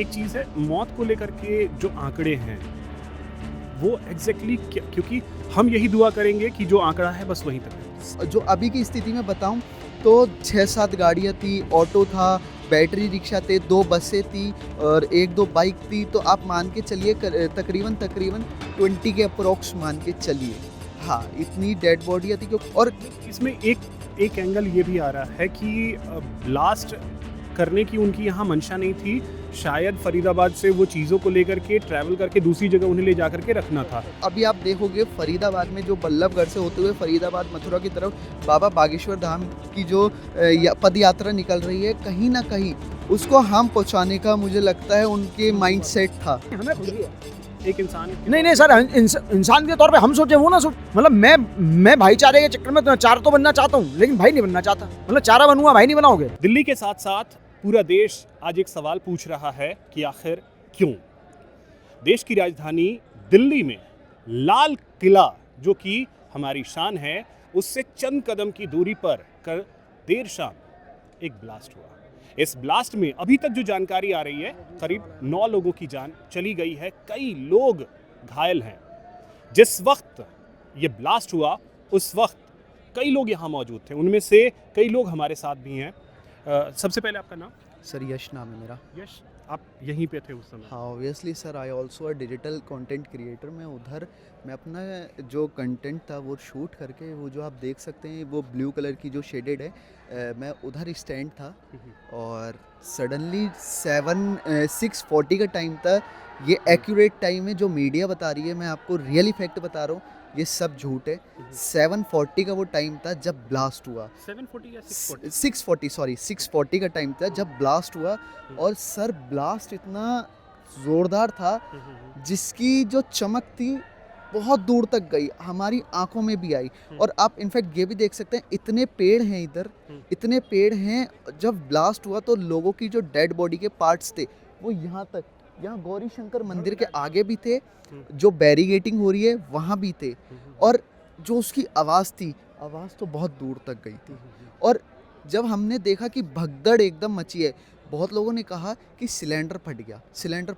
एक चीज़ है मौत को लेकर के जो आंकड़े हैं वो एग्जैक्टली क्योंकि हम यही दुआ करेंगे कि जो आंकड़ा है बस वहीं तक है। जो अभी की स्थिति में बताऊं तो 6-7 गाड़ियां थी, ऑटो था, बैटरी रिक्शा थे, 2 बसें थी और 1-2 बाइक थी। तो आप मान के चलिए तकरीबन 20 के अप्रोक्स मान के चलिए। हाँ, इतनी डेड बॉडियां थी और इसमें एक एंगल ये भी आ रहा है कि ब्लास्ट करने की उनकी यहाँ मंशा नहीं थी, शायद फरीदाबाद से वो चीज़ों को लेकर के ट्रैवल करके दूसरी जगह उन्हें ले जा करके रखना था। अभी आप देखोगे फरीदाबाद में जो बल्लभगढ़ से होते हुए फरीदाबाद मथुरा की तरफ बाबा बागेश्वर धाम की जो पद यात्रा निकल रही है, कहीं ना कहीं उसको हम पहुंचाने का मुझे लगता है उनके माइंडसेट था। एक इंसान नहीं सर, इंसान के तौर पे हम सोचे वो ना सोच, मतलब मैं भाईचारे के चक्कर में चार तो बनना चाहता हूँ लेकिन भाई नहीं बनना चाहता। मतलब चारा बनूंगा, भाई नहीं बनाओगे। दिल्ली के साथ साथ पूरा देश आज एक सवाल पूछ रहा है कि आखिर क्यों देश की राजधानी दिल्ली में लाल किला जो कि हमारी शान है उससे चंद कदम की दूरी पर कल देर शाम एक ब्लास्ट हुआ। इस ब्लास्ट में अभी तक जो जानकारी आ रही है करीब 9 लोगों की जान चली गई है, कई लोग घायल हैं। जिस वक्त ये ब्लास्ट हुआ उस वक्त कई लोग यहाँ मौजूद थे, उनमें से कई लोग हमारे साथ भी हैं। सबसे पहले आपका नाम? सर यश नाम है मेरा। यश, आप यहीं पे थे उस समय? हाँ obviously sir, I also a digital content creator. मैं अपना जो कंटेंट था वो शूट करके, वो जो आप देख सकते हैं वो ब्लू कलर की जो शेडेड है, मैं उधर स्टैंड था और सडनली 6:40 का टाइम था। ये एक्यूरेट टाइम है जो मीडिया बता रही है, मैं आपको रियली फैक्ट बता रहा हूँ, ये सब झूठ है। 7:40 का वो टाइम था जब ब्लास्ट हुआ। 740 या 640? 6:40 का टाइम था जब ब्लास्ट हुआ। और सर ब्लास्ट इतना ज़ोरदार था जिसकी जो चमक थी बहुत दूर तक गई, हमारी आंखों में भी आई। और आप इनफैक्ट ये भी देख सकते हैं इतने पेड़ हैं इधर, इतने पेड़ हैं। जब ब्लास्ट हुआ तो लोगों की जो डेड बॉडी के पार्ट्स थे वो यहाँ तक, यहाँ गौरी शंकर मंदिर के आगे भी थे, जो बैरिगेटिंग हो रही है वहाँ भी थे। और जो उसकी आवाज़ थी, आवाज़ तो बहुत दूर तक गई थी। और जब हमने देखा कि भगदड़ एकदम मची है, बहुत लोगों ने कहा कि सिलेंडर फट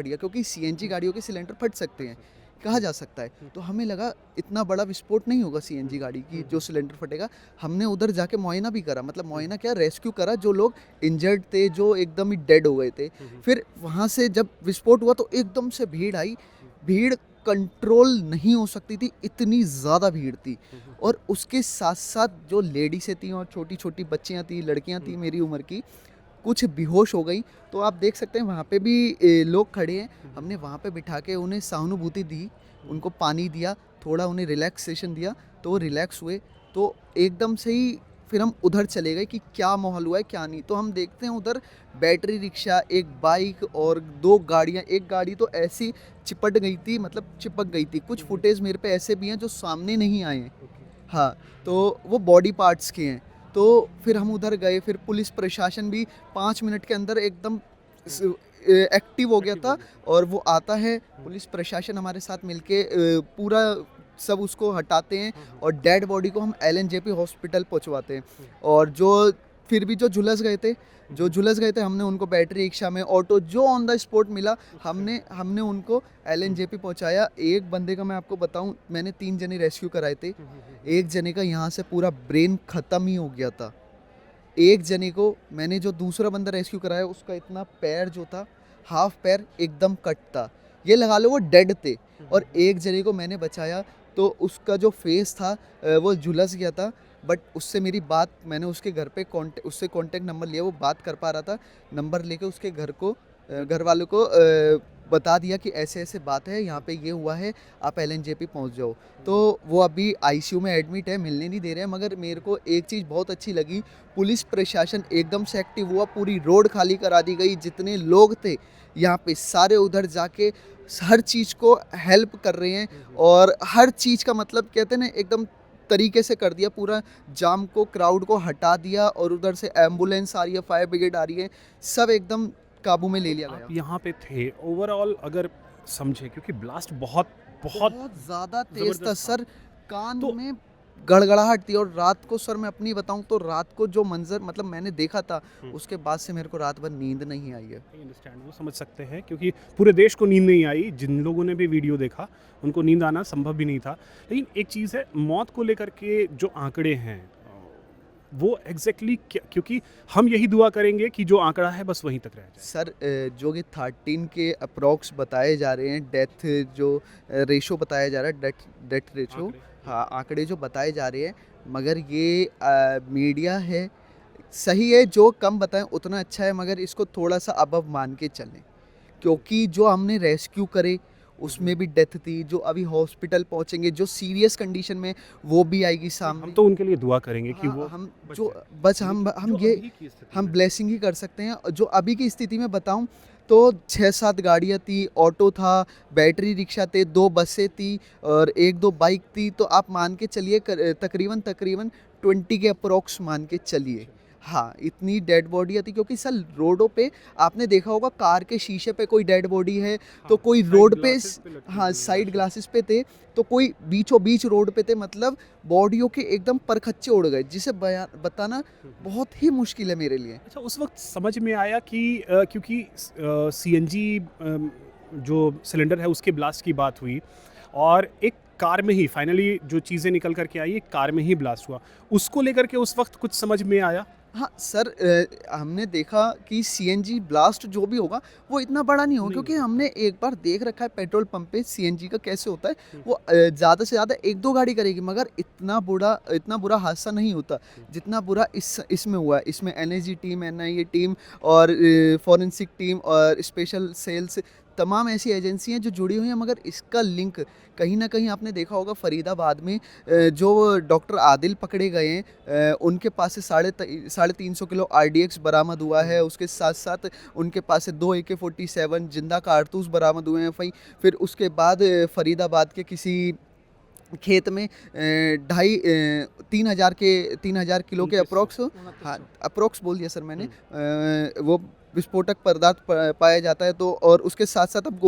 गया क्योंकि सीएनजी गाड़ियों के सिलेंडर फट सकते हैं, कहा जा सकता है। तो हमें लगा इतना बड़ा विस्फोट नहीं होगा सीएनजी गाड़ी की जो सिलेंडर फटेगा। हमने उधर जाके मुआयना भी करा, मतलब मुआयना क्या, रेस्क्यू करा जो लोग इंजर्ड थे, जो एकदम ही डेड हो गए थे। फिर वहाँ से जब विस्फोट हुआ तो एकदम से भीड़ आई, भीड़ कंट्रोल नहीं हो सकती थी, इतनी ज़्यादा भीड़ थी। और उसके साथ साथ जो लेडीज़ें थी और छोटी छोटी बच्चियाँ थी, लड़कियाँ थी मेरी उम्र की, कुछ बेहोश हो गई। तो आप देख सकते हैं वहाँ पे भी लोग खड़े हैं। हमने वहाँ पे बिठा के उन्हें सहानुभूति दी, उनको पानी दिया, थोड़ा उन्हें रिलैक्सेशन दिया, तो वो रिलैक्स हुए। तो एकदम से ही फिर हम उधर चले गए कि क्या माहौल हुआ है क्या नहीं। तो हम देखते हैं उधर बैटरी रिक्शा, एक बाइक और 2 गाड़ियाँ, एक गाड़ी तो ऐसी चिपट गई थी, मतलब चिपक गई थी। कुछ फुटेज मेरे पे ऐसे भी हैं जो सामने नहीं आए हैं। हाँ, तो वो बॉडी पार्ट्स के हैं। तो फिर हम उधर गए, फिर पुलिस प्रशासन भी 5 मिनट के अंदर एकदम एक्टिव हो गया था। और वो आता है, पुलिस प्रशासन हमारे साथ मिलके पूरा सब उसको हटाते हैं और डेड बॉडी को हम LNJP हॉस्पिटल पहुंचवाते हैं। और जो फिर भी जो झुलस गए थे हमने उनको बैटरी रिक्शा में, ऑटो, जो ऑन द स्पॉट मिला हमने उनको LNJP पहुंचाया। एक बंदे का मैं आपको बताऊं, मैंने 3 जने रेस्क्यू कराए थे। एक जने का यहाँ से पूरा ब्रेन ख़त्म ही हो गया था। एक जने को मैंने, जो दूसरा बंदा रेस्क्यू कराया, उसका इतना पैर जो था, हाफ पैर एकदम कट था, ये लगा लो वो डेड थे। और एक जने को मैंने बचाया तो उसका जो फेस था वो झुलस गया था। बट उससे मेरी बात, मैंने उसके घर पे उससे कांटेक्ट नंबर लिया, वो बात कर पा रहा था। नंबर लेके उसके घर वालों को बता दिया कि ऐसे ऐसे बात है, यहाँ पे ये हुआ है, आप LNJP पहुँच जाओ। तो वो अभी ICU में एडमिट है, मिलने नहीं दे रहे हैं। मगर मेरे को एक चीज़ बहुत अच्छी लगी, पुलिस प्रशासन एकदम से एक्टिव हुआ, पूरी रोड खाली करा दी गई। जितने लोग थे यहाँ पे सारे उधर जाके हर चीज़ को हेल्प कर रहे हैं। और हर चीज़ का मतलब कहते हैं ना, एकदम तरीके से कर दिया, पूरा जाम को, क्राउड को हटा दिया। और उधर से एम्बुलेंस आ रही है, फायर ब्रिगेड आ रही है, सब एकदम काबू में ले लिया गया। आप यहाँ पे थे, ओवरऑल अगर समझे, क्योंकि ब्लास्ट बहुत बहुत ज़्यादा तेज था सर, कान तो में गड़गड़ाहट थी। और रात को सर मैं अपनी बताऊं तो रात को जो मंजर मतलब मैंने देखा था, उसके बाद से मेरे को रात भर नींद नहीं आई है। अंडरस्टैंड, वो समझ सकते हैं क्योंकि पूरे देश को नींद नहीं आई। जिन लोगों ने भी वीडियो देखा उनको नींद आना संभव भी नहीं था। लेकिन एक चीज़ है, मौत को लेकर के जो आंकड़े हैं वो एग्जैक्टली क्योंकि हम यही दुआ करेंगे कि जो आंकड़ा है बस वहीं तक रह जाए। सर जो कि 13 के अप्रॉक्स बताए जा रहे हैं, डेथ जो रेशो बताया जा रहा है, डेथ रेशो, आंकड़े। हाँ आंकड़े जो बताए जा रहे हैं, मगर ये मीडिया है, सही है, जो कम बताएं उतना अच्छा है, मगर इसको थोड़ा सा अबव मान के चलें, क्योंकि जो हमने रेस्क्यू करे उसमें भी डेथ थी, जो अभी हॉस्पिटल पहुंचेंगे जो सीरियस कंडीशन में, वो भी आएगी सामने। हम तो उनके लिए दुआ करेंगे कि हाँ, वो हम बच जो जाए। बस हम जो ये अभी की स्थिति हम में। ब्लेसिंग ही कर सकते हैं। जो अभी की स्थिति में बताऊं तो 6-7 गाड़ियां थी, ऑटो था, बैटरी रिक्शा थे, 2 बसें थी और 1-2 बाइक थी। तो आप मान के चलिए तकरीबन 20 के अप्रोक्स मान के चलिए। हाँ, इतनी डेड बॉडियाँ थी, क्योंकि सर रोडों पे आपने देखा होगा कार के शीशे पे कोई डेड बॉडी है, तो हाँ, कोई साइड रोड पे, ग्लासेस पे लटकी हाँ हुई है साइड लाशें। ग्लासेस पे थे, तो कोई बीचों बीच रोड पे थे। मतलब बॉडियों के एकदम परखच्चे उड़ गए, जिसे बयान बताना बहुत ही मुश्किल है मेरे लिए। अच्छा, उस वक्त समझ में आया कि क्योंकि सीएनजी जो सिलेंडर है उसके ब्लास्ट की बात हुई और एक कार में ही फाइनली जो चीज़ें निकल करके आई, एक कार में ही ब्लास्ट हुआ, उसको लेकर के उस वक्त कुछ समझ में आया? हाँ सर, हमने देखा कि सीएनजी ब्लास्ट जो भी होगा वो इतना बड़ा नहीं होगा, नहीं क्योंकि होगा। हमने एक बार देख रखा है पेट्रोल पंप पे सीएनजी का कैसे होता है। वो ज़्यादा से ज़्यादा 1-2 गाड़ी करेगी, मगर इतना बुरा हादसा नहीं होता जितना बुरा इसमें हुआ है। इसमें एनएसजी टीम, एनआईए टीम और फॉरेंसिक टीम और स्पेशल सेल्स, तमाम ऐसी एजेंसी हैं जो जुड़ी हुई हैं, मगर इसका लिंक कहीं ना कहीं आपने देखा होगा फरीदाबाद में जो डॉक्टर आदिल पकड़े गए हैं, उनके पास से 350 किलो आरडीएक्स बरामद हुआ है। उसके साथ साथ उनके पास से 2 AK-47 जिंदा कारतूस बरामद हुए हैं। फिर उसके बाद फरीदाबाद के किसी खेत में 3,000 किलो के अप्रोक्स, हाँ अप्रोक्स बोल दिया सर मैंने, वो विस्फोटक पदार्थ पाया जाता है। तो और उसके साथ साथ अब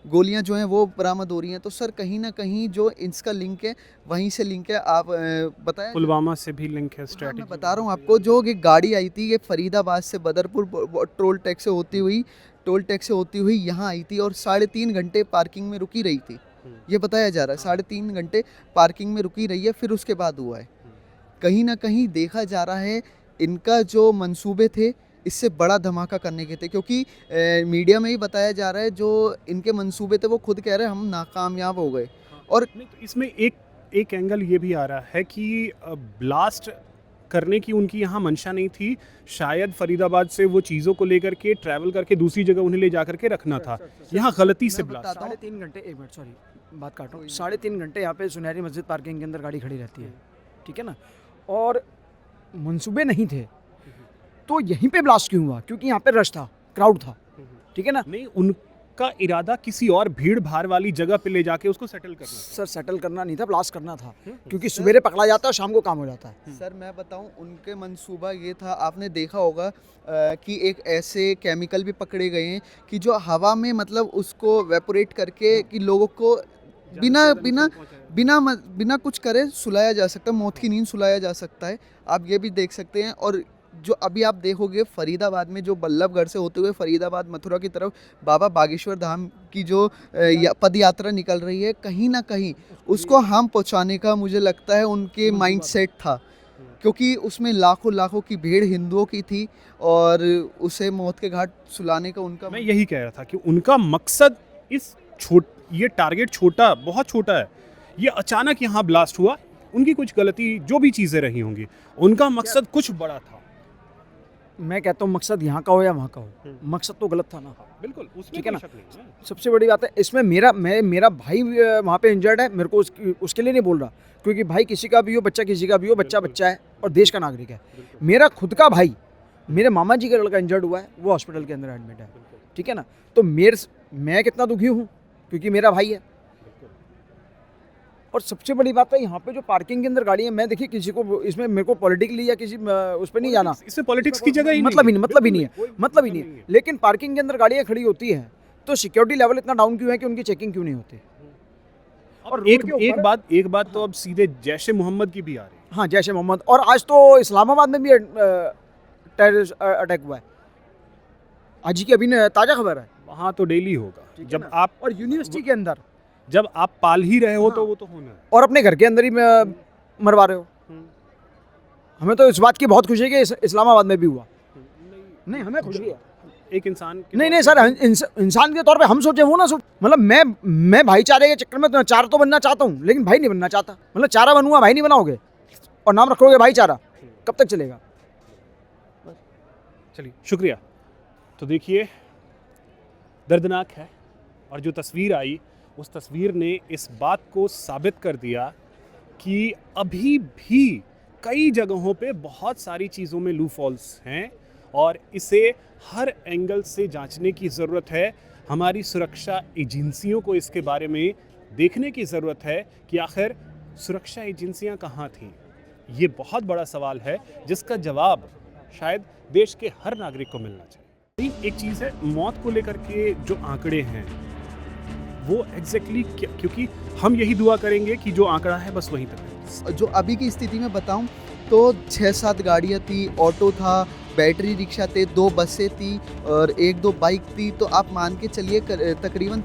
गोलियां जो हैं वो बरामद हो रही हैं। तो सर कहीं ना कहीं जो इसका लिंक है वहीं से लिंक है। आप बताएं, पुलवामा से भी लिंक है, हाँ, स्ट्रैटेजी। मैं बता रहा हूँ आपको, जो एक गाड़ी आई थी ये फरीदाबाद से बदरपुर टोल टैक्स से होती हुई यहाँ आई थी और 3.5 घंटे पार्किंग में रुकी रही थी। ये बताया जा रहा है 3.5 घंटे पार्किंग में रुकी रही है, फिर उसके बाद हुआ है। कहीं ना कहीं देखा जा रहा है इनका जो मंसूबे थे इससे बड़ा धमाका करने के थे, क्योंकि मीडिया में ही बताया जा रहा है जो इनके मंसूबे थे वो खुद कह रहे हैं हम नाकामयाब हो गए। और नहीं, तो इसमें एक एंगल ये भी आ रहा है कि ब्लास्ट करने की उनकी यहाँ मंशा नहीं थी, शायद फरीदाबाद से वो चीज़ों को लेकर के ट्रैवल करके दूसरी जगह उन्हें ले जा करके रखना था। यहाँ गलती से मैं ब्लास्ट। बताता हूँ। 3.5 घंटे, एक मिनट सॉरी बात काटो, 3.5 घंटे यहाँ पे सुनहरी मस्जिद पार्किंग के अंदर गाड़ी खड़ी रहती है, ठीक है ना, और मंसूबे नहीं थे तो यहीं पे ब्लास्ट क्यों हुआ? क्योंकि यहाँ पे रश था, क्राउड था, ठीक है ना। नहीं, उनका इरादा किसी और भीड़ भाड़ वाली जगह पे ले जाके उसको सेटल करना था। सर सेटल करना नहीं था, ब्लास्ट करना था, क्योंकि सवेरे पकड़ा जाता है शाम को काम हो जाता है। सर मैं बताऊं, उनके मंसूबा ये था, आपने देखा होगा कि एक ऐसे केमिकल भी पकड़े गए हैं कि जो हवा में मतलब उसको वेपोरेट करके कि लोगों को बिना कुछ करे सुलाया जा सकता है, मौत की नींद सुलाया जा सकता है। आप ये भी देख सकते हैं। और जो अभी आप देखोगे फरीदाबाद में जो बल्लभगढ़ से होते हुए फरीदाबाद मथुरा की तरफ बाबा बागेश्वर धाम की जो पद यात्रा निकल रही है, कहीं ना कहीं उसको हम पहुंचाने का मुझे लगता है उनके माइंडसेट था, क्योंकि उसमें लाखों की भीड़ हिंदुओं की थी और उसे मौत के घाट सुलाने का उनका। मैं यही कह रहा था कि उनका मकसद ये टारगेट बहुत छोटा है, ये अचानक यहाँ ब्लास्ट हुआ, उनकी कुछ गलती जो भी चीज़ें रही होंगी, उनका मकसद कुछ बड़ा था। मैं कहता हूँ मकसद यहाँ का हो या वहाँ का हो, मकसद तो गलत था ना। बिल्कुल, उसमें ठीक है कोई ना। शक नहीं है। सबसे बड़ी बात है इसमें मेरा भाई वहाँ पे इंजर्ड है, मेरे को उसके लिए नहीं बोल रहा, क्योंकि भाई किसी का भी हो, बच्चा किसी का भी हो, बच्चा है और देश का नागरिक है। मेरा खुद का भाई, मेरे मामा जी का लड़का इंजर्ड हुआ है, वो हॉस्पिटल के अंदर एडमिट है, ठीक है ना। तो मैं कितना दुखी हूँ क्योंकि मेरा भाई है। और सबसे बड़ी बात है यहाँ पे जो पार्किंग के अंदर गाड़ी है, मैं देखिए किसी को इसमें मेरे को पॉलिटिकली या किसी उस पर नहीं जाना, इसमें पॉलिटिक्स की जगह ही मतलब ही नहीं बिल्कुल है। लेकिन पार्किंग के अंदर गाड़ियाँ खड़ी होती हैं तो सिक्योरिटी लेवल इतना डाउन क्यों है कि उनकी चेकिंग क्यों नहीं होती? और और एक रोड के ऊपर- एक बात तो अब सीधे जैश ए मोहम्मद की भी आ रही है। हाँ जैश ए मोहम्मद, और आज तो इस्लामाबाद में भी टेररिस्ट अटैक हुआ है, आज ही की अभी ताज़ा खबर है। वहाँ तो डेली होगा ठीक है जब ना? आप और यूनिवर्सिटी के अंदर जब आप पाल ही रहे हो हाँ। तो वो तो होना है। और अपने घर के अंदर ही मरवा रहे हो। हमें तो इस बात की बहुत खुशी है कि इस्लामाबाद में भी हुआ। नहीं हमें खुशी है। एक इंसान के नहीं तौर नहीं पे- सर, इंसान के तौर पे हम सोचे वो ना सोच, मतलब मैं भाईचारे के चक्कर में तो चार तो बनना चाहता हूँ, लेकिन भाई नहीं बनना चाहता। मतलब चारा बनूंगा, भाई नहीं बनाओगे, और नाम रखोगे भाईचारा, कब तक चलेगा? चलिए शुक्रिया। तो देखिए दर्दनाक है, और जो तस्वीर आई उस तस्वीर ने इस बात को साबित कर दिया कि अभी भी कई जगहों पे बहुत सारी चीज़ों में लू फॉल्स हैं, और इसे हर एंगल से जांचने की ज़रूरत है। हमारी सुरक्षा एजेंसियों को इसके बारे में देखने की ज़रूरत है कि आखिर सुरक्षा एजेंसियां कहाँ थीं। ये बहुत बड़ा सवाल है जिसका जवाब शायद देश के हर नागरिक को मिलना चाहिए। एक चीज़ है मौत को लेकर के जो आंकड़े हैं वो एग्जैक्टली क्योंकि हम यही दुआ करेंगे कि जो आंकड़ा है बस वहीं तक है। जो अभी की स्थिति में बताऊं तो 6-7 गाड़ियाँ थी, ऑटो था, बैटरी रिक्शा थे, 2 बसें थी और 1-2 बाइक थी। तो आप मान के चलिए तकरीबन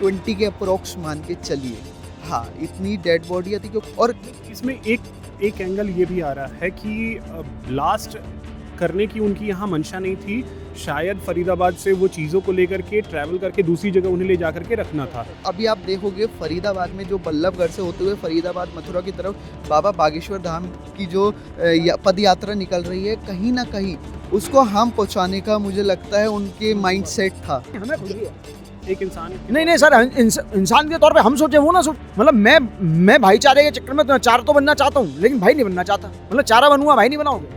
20 के अप्रोक्स मान के चलिए। हाँ, इतनी डेड बॉडियाँ थी और इसमें एक एंगल ये भी आ रहा है कि ब्लास्ट करने की उनकी यहाँ मंशा नहीं थी, शायद फरीदाबाद से वो चीज़ों को लेकर के ट्रैवल करके दूसरी जगह उन्हें ले जा करके रखना था। अभी आप देखोगे फरीदाबाद में जो बल्लभगढ़ से होते हुए फरीदाबाद मथुरा की तरफ बाबा बागेश्वर धाम की जो पद यात्रा निकल रही है, कहीं ना कहीं उसको हम पहुंचाने का मुझे लगता है उनके माइंडसेट था। हमें खुशी है। एक इंसान नहीं सर, इंसान के तौर पे हम सोचे वो ना सोच, मतलब मैं भाईचारे के चक्कर में तो चार तो बनना चाहता हूँ, लेकिन भाई नहीं बनना चाहता। मतलब चारा बनूंगा, भाई नहीं बनाओगे।